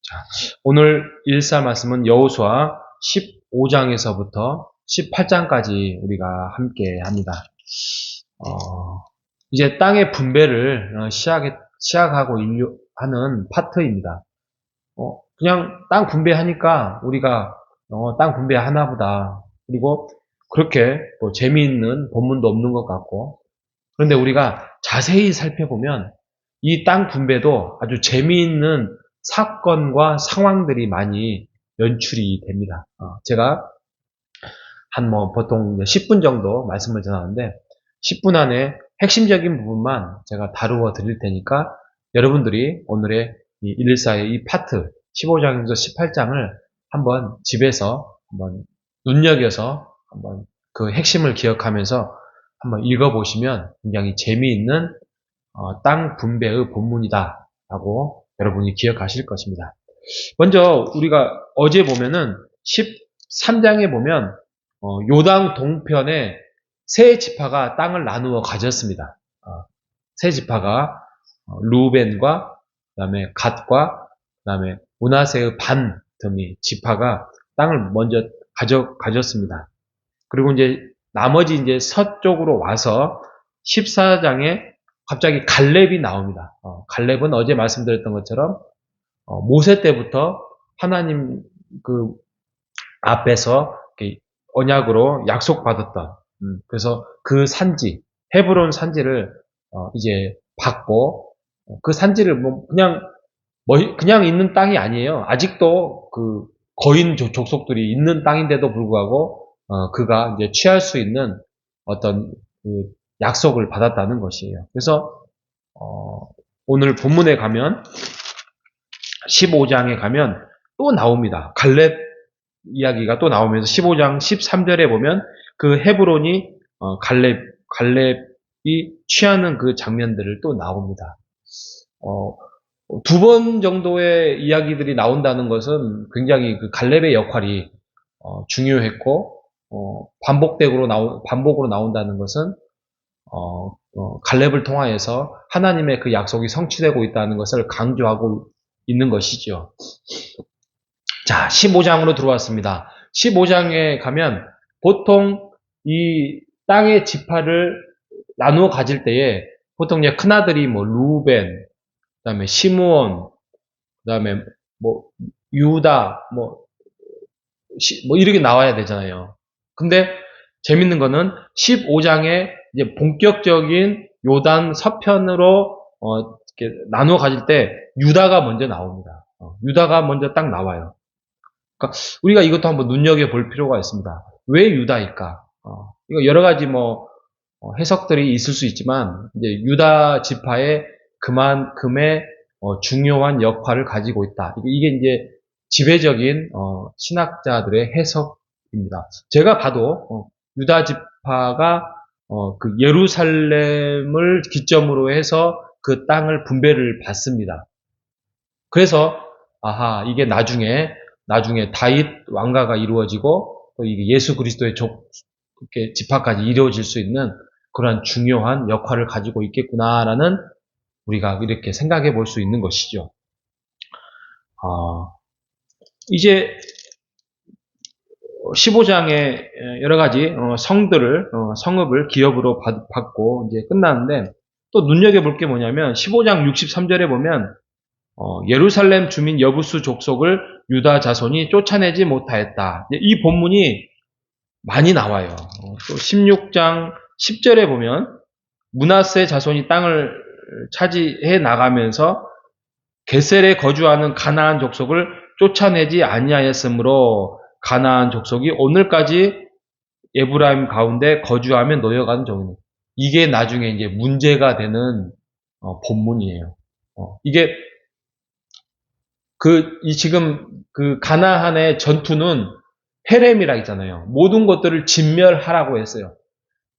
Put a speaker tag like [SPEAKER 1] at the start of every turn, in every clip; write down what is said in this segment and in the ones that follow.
[SPEAKER 1] 자, 오늘 일사 말씀은 여호수아 15장에서부터 18장까지 우리가 함께 합니다. 이제 땅의 분배를 시작하고 하는 파트입니다. 그냥 땅 분배하니까 우리가 땅 분배하나 보다. 그리고 그렇게 뭐 재미있는 본문도 없는 것 같고, 그런데 우리가 자세히 살펴보면 이 땅 분배도 아주 재미있는 사건과 상황들이 많이 연출이 됩니다. 제가 보통 10분 정도 말씀을 전하는데 10분 안에 핵심적인 부분만 제가 다루어 드릴 테니까 여러분들이 오늘의 이 114의 이 파트 15장에서 18장을 한번 집에서 한번 눈여겨서 한번 그 핵심을 기억하면서 한번 읽어보시면 굉장히 재미있는 땅 분배의 본문이다 라고 여러분이 기억하실 것입니다. 먼저 우리가 어제 보면은 13장에 보면 요당 동편에 세 지파가 땅을 나누어 가졌습니다. 세 지파가 루벤과 그다음에 갓과 그다음에 므낫세의 반 등이 지파가 땅을 먼저 가졌습니다. 그리고 이제 나머지 이제 서쪽으로 와서 14장에 갑자기 갈렙이 나옵니다. 갈렙은 어제 말씀드렸던 것처럼 모세 때부터 하나님 그 앞에서 언약으로 약속받았던 그래서 그 산지 헤브론 산지를 이제 받고 그 산지를 그냥 있는 땅이 아니에요. 아직도 그 거인 족속들이 있는 땅인데도 불구하고 그가 이제 취할 수 있는 어떤 그 약속을 받았다는 것이에요. 그래서 오늘 본문에 가면 15장에 가면 또 나옵니다. 갈렙 이야기가 또 나오면서 15장 13절에 보면 그 헤브론이 갈렙이 취하는 그 장면들을 또 나옵니다. 두 번 정도의 이야기들이 나온다는 것은 굉장히 그 갈렙의 역할이 중요했고 반복으로 나온다는 것은 갈렙을 통하여서 하나님의 그 약속이 성취되고 있다는 것을 강조하고 있는 것이죠. 자, 15장으로 들어왔습니다. 15장에 가면 보통 이 땅의 지파를 나누어 가질 때에 보통 이제 큰아들이 루벤, 그 다음에 시므온, 그 다음에 유다, 이렇게 나와야 되잖아요. 근데 재밌는 거는 15장에 이제 본격적인 요단 서편으로 이렇게 나누어 가질 때 유다가 먼저 나옵니다. 유다가 먼저 딱 나와요. 그러니까 우리가 이것도 한번 눈여겨볼 필요가 있습니다. 왜 유다일까? 이거 여러 가지 해석들이 있을 수 있지만 이제 유다 지파의 그만큼의 중요한 역할을 가지고 있다. 이게 이제 지배적인 신학자들의 해석입니다. 제가 봐도 유다 지파가 그 예루살렘을 기점으로 해서 그 땅을 분배를 받습니다. 그래서 이게 나중에 다윗 왕가가 이루어지고 또 이게 예수 그리스도의 지파까지 이루어질 수 있는 그러한 중요한 역할을 가지고 있겠구나라는 우리가 이렇게 생각해 볼 수 있는 것이죠. 이제 15장의 여러 가지 성읍을 기업으로 받고 이제 끝나는데 또 눈여겨볼 게 뭐냐면 15장 63절에 보면 예루살렘 주민 여부수 족속을 유다 자손이 쫓아내지 못하였다. 이 본문이 많이 나와요. 또 16장 10절에 보면 므낫세 자손이 땅을 차지해 나가면서 게셀에 거주하는 가나안 족속을 쫓아내지 아니하였으므로 가나안 족속이 오늘까지 에브라임 가운데 거주하며 놓여가는 종이다. 이게 나중에 이제 문제가 되는 본문이에요. 이게 지금 그 가나안의 전투는 헤렘이라 있잖아요. 모든 것들을 진멸하라고 했어요.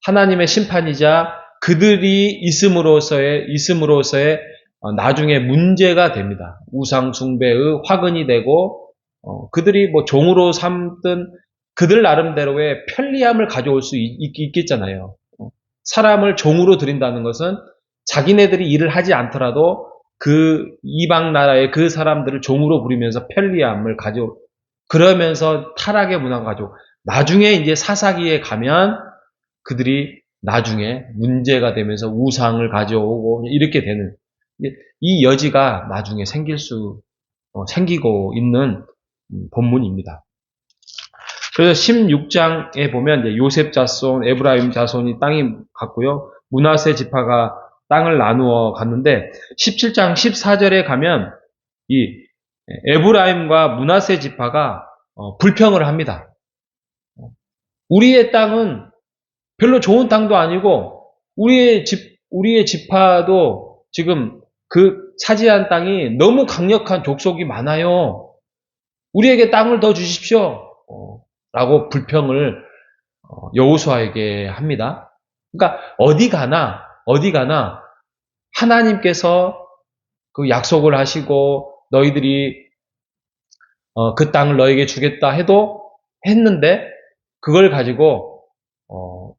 [SPEAKER 1] 하나님의 심판이자 그들이 있음으로서의 나중에 문제가 됩니다. 우상 숭배의 화근이 되고 그들이 종으로 삼든 그들 나름대로의 편리함을 가져올 수 있겠잖아요. 사람을 종으로 들인다는 것은 자기네들이 일을 하지 않더라도 그 이방 나라의 그 사람들을 종으로 부리면서 편리함을 가지고 그러면서 타락의 문화가 가지고 나중에 이제 사사기에 가면 그들이 나중에 문제가 되면서 우상을 가져오고 이렇게 되는 이 여지가 나중에 생기고 있는 본문입니다. 그래서 16장에 보면 이제 요셉 자손, 에브라임 자손이 땅이 갔고요. 므낫세 지파가 땅을 나누어 갔는데 17장 14절에 가면 이 에브라임과 므낫세 지파가 불평을 합니다. 우리의 땅은 별로 좋은 땅도 아니고 우리의 지파도 지금 그 차지한 땅이 너무 강력한 족속이 많아요. 우리에게 땅을 더 주십시오. 라고 불평을 여호수아에게 합니다. 그러니까 어디 가나 하나님께서 그 약속을 하시고 너희들이 그 땅을 너에게 주겠다 했는데 그걸 가지고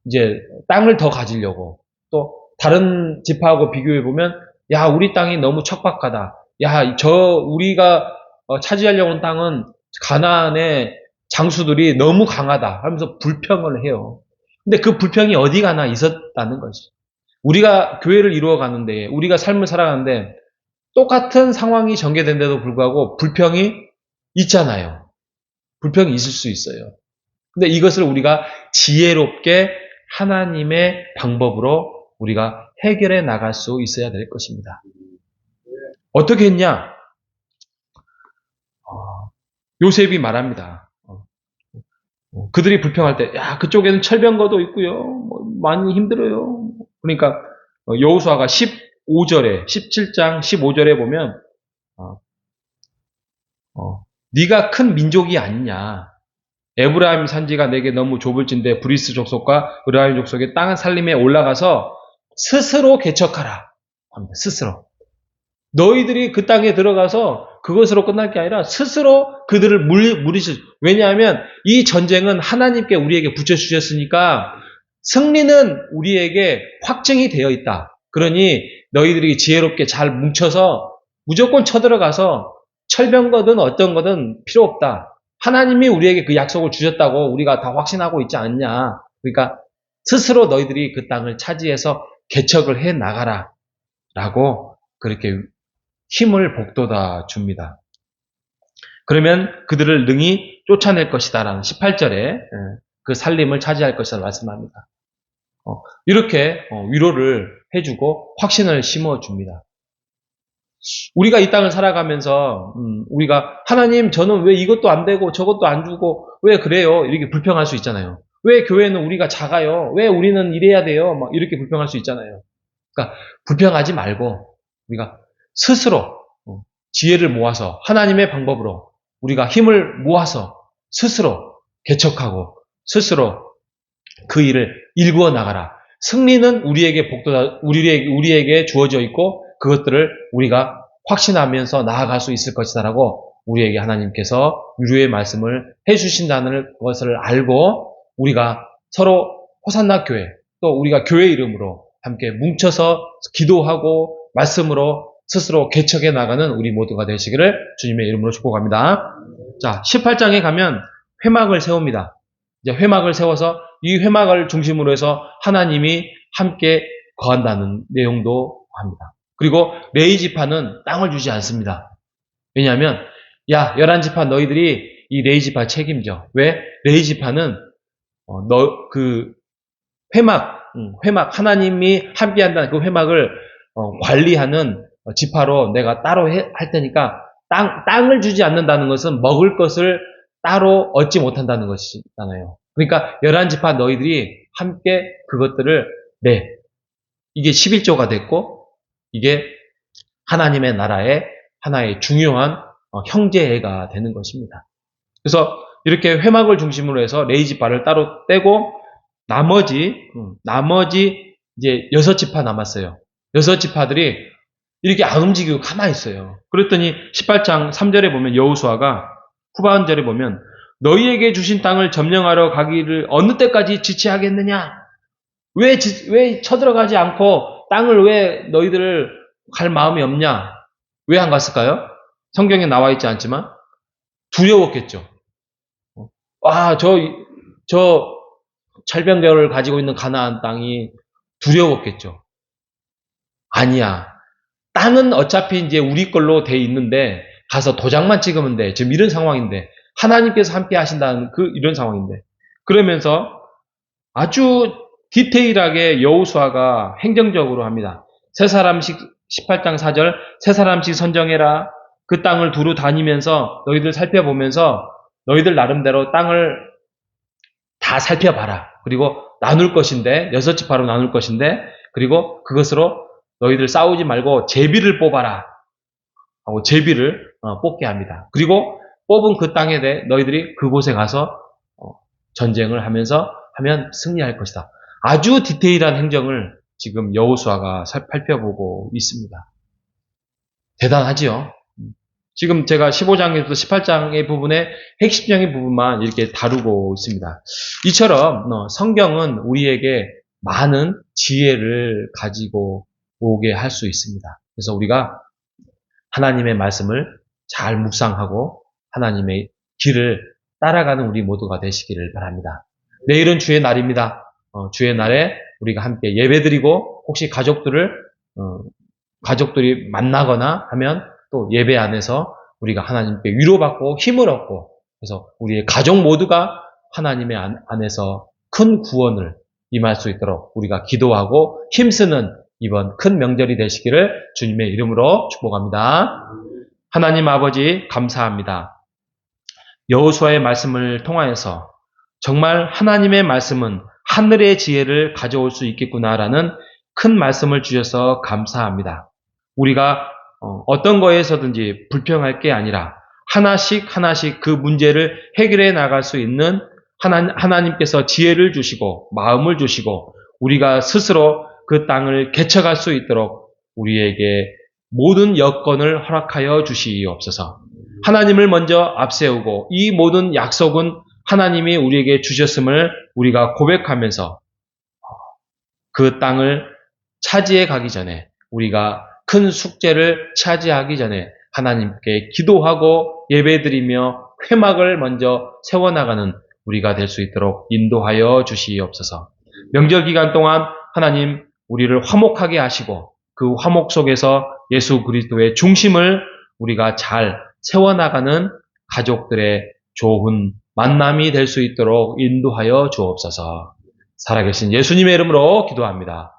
[SPEAKER 1] 이제 땅을 더 가지려고 또 다른 지파하고 비교해 보면 야 우리 땅이 너무 척박하다. 야 우리가 차지하려고 온 땅은 가나안의 장수들이 너무 강하다 하면서 불평을 해요. 근데 그 불평이 어디 가나 있었다는 거지. 우리가 교회를 이루어 가는데 우리가 삶을 살아가는데 똑같은 상황이 전개된데도 불구하고 불평이 있잖아요. 불평이 있을 수 있어요. 근데 이것을 우리가 지혜롭게 하나님의 방법으로 우리가 해결해 나갈 수 있어야 될 것입니다. 어떻게 했냐? 요셉이 말합니다. 그들이 불평할 때, 야, 그쪽에는 철병거도 있고요. 많이 힘들어요. 그러니까 여호수아가 15절에, 17장 15절에 보면 네가 큰 민족이 아니냐. 에브라임 산지가 내게 너무 좁을진데 브리스 족속과 으라임 족속의 땅 살림에 올라가서 스스로 개척하라. 스스로. 너희들이 그 땅에 들어가서 그것으로 끝날 게 아니라 스스로 그들을 물리실. 왜냐하면 이 전쟁은 하나님께 우리에게 붙여주셨으니까 승리는 우리에게 확증이 되어 있다. 그러니 너희들이 지혜롭게 잘 뭉쳐서 무조건 쳐들어가서 철병거든 어떤 거든 필요 없다. 하나님이 우리에게 그 약속을 주셨다고 우리가 다 확신하고 있지 않냐. 그러니까 스스로 너희들이 그 땅을 차지해서 개척을 해 나가라. 라고 그렇게 힘을 북돋아 줍니다. 그러면 그들을 능히 쫓아낼 것이다. 라는 18절에 그 살림을 차지할 것이다. 말씀합니다. 이렇게 위로를 해주고 확신을 심어줍니다. 우리가 이 땅을 살아가면서 우리가 하나님 저는 왜 이것도 안 되고 저것도 안 주고 왜 그래요? 이렇게 불평할 수 있잖아요. 왜 교회는 우리가 작아요? 왜 우리는 이래야 돼요? 막 이렇게 불평할 수 있잖아요. 그러니까 불평하지 말고 우리가 스스로 지혜를 모아서 하나님의 방법으로 우리가 힘을 모아서 스스로 개척하고 스스로 그 일을 일구어 나가라. 승리는 우리에게 주어져 있고 그것들을 우리가 확신하면서 나아갈 수 있을 것이다라고 우리에게 하나님께서 유료의 말씀을 해주신다는 것을 알고 우리가 서로 호산나 교회 또 우리가 교회 이름으로 함께 뭉쳐서 기도하고 말씀으로 스스로 개척해 나가는 우리 모두가 되시기를 주님의 이름으로 축복합니다. 자, 18장에 가면 회막을 세웁니다. 이제 회막을 세워서 이 회막을 중심으로 해서 하나님이 함께 거한다는 내용도 합니다. 그리고 레위 지파는 땅을 주지 않습니다. 왜냐하면 야 11지파 너희들이 이 레위 지파 책임져. 왜? 레위 지파는 그 회막 하나님이 함께한다는 그 회막을 관리하는 지파로 내가 따로 할 테니까 땅을 주지 않는다는 것은 먹을 것을 따로 얻지 못한다는 것이잖아요. 그러니까 11지파 너희들이 함께 그것들을 이게 11조가 됐고 이게 하나님의 나라의 하나의 중요한 형제애가 되는 것입니다. 그래서 이렇게 회막을 중심으로 해서 레위 지파를 따로 떼고 나머지 이제 6지파 남았어요. 6지파들이 이렇게 안 움직이고 가만히 있어요. 그랬더니 18장 3절에 보면 여호수아가 후반절에 보면 너희에게 주신 땅을 점령하러 가기를 어느 때까지 지체하겠느냐? 왜 쳐들어가지 않고 땅을 왜 너희들을 갈 마음이 없냐? 왜 안 갔을까요? 성경에 나와 있지 않지만 두려웠겠죠. 저 철병거를 가지고 있는 가나안 땅이 두려웠겠죠. 아니야. 땅은 어차피 이제 우리 걸로 돼 있는데 가서 도장만 찍으면 돼. 지금 이런 상황인데 하나님께서 함께 하신다는 이런 상황인데 그러면서 아주 디테일하게 여호수아가 행정적으로 합니다. 세 사람씩 18장 4절 세 사람씩 선정해라. 그 땅을 두루 다니면서 너희들 살펴보면서 너희들 나름대로 땅을 다 살펴봐라. 그리고 나눌 것인데 6지파로 나눌 것인데 그리고 그것으로 너희들 싸우지 말고 제비를 뽑아라 하고 제비를 뽑게 합니다. 그리고 뽑은 그 땅에 대해 너희들이 그곳에 가서 전쟁을 하면서 하면 승리할 것이다. 아주 디테일한 행정을 지금 여호수아가 살펴보고 있습니다. 대단하지요. 지금 제가 15장에서 18장의 부분에 핵심적인 부분만 이렇게 다루고 있습니다. 이처럼 성경은 우리에게 많은 지혜를 가지고 오게 할 수 있습니다. 그래서 우리가 하나님의 말씀을 잘 묵상하고 하나님의 길을 따라가는 우리 모두가 되시기를 바랍니다. 내일은 주의 날입니다. 주의 날에 우리가 함께 예배드리고 혹시 가족들이 만나거나 하면 또 예배 안에서 우리가 하나님께 위로받고 힘을 얻고 그래서 우리의 가족 모두가 하나님의 안에서 큰 구원을 임할 수 있도록 우리가 기도하고 힘쓰는 이번 큰 명절이 되시기를 주님의 이름으로 축복합니다. 하나님 아버지 감사합니다. 여호수아의 말씀을 통하여서 정말 하나님의 말씀은 하늘의 지혜를 가져올 수 있겠구나라는 큰 말씀을 주셔서 감사합니다. 우리가 어떤 거에서든지 불평할 게 아니라 하나씩 그 문제를 해결해 나갈 수 있는 하나님께서 지혜를 주시고 마음을 주시고 우리가 스스로 그 땅을 개척할 수 있도록 우리에게 모든 여건을 허락하여 주시옵소서. 하나님을 먼저 앞세우고 이 모든 약속은 하나님이 우리에게 주셨음을 우리가 고백하면서 그 땅을 차지해 가기 전에 우리가 큰 숙제를 차지하기 전에 하나님께 기도하고 예배드리며 회막을 먼저 세워나가는 우리가 될 수 있도록 인도하여 주시옵소서. 명절 기간 동안 하나님 우리를 화목하게 하시고 그 화목 속에서 예수 그리스도의 중심을 우리가 잘 세워나가는 가족들의 좋은 만남이 될 수 있도록 인도하여 주옵소서. 살아계신 예수님의 이름으로 기도합니다.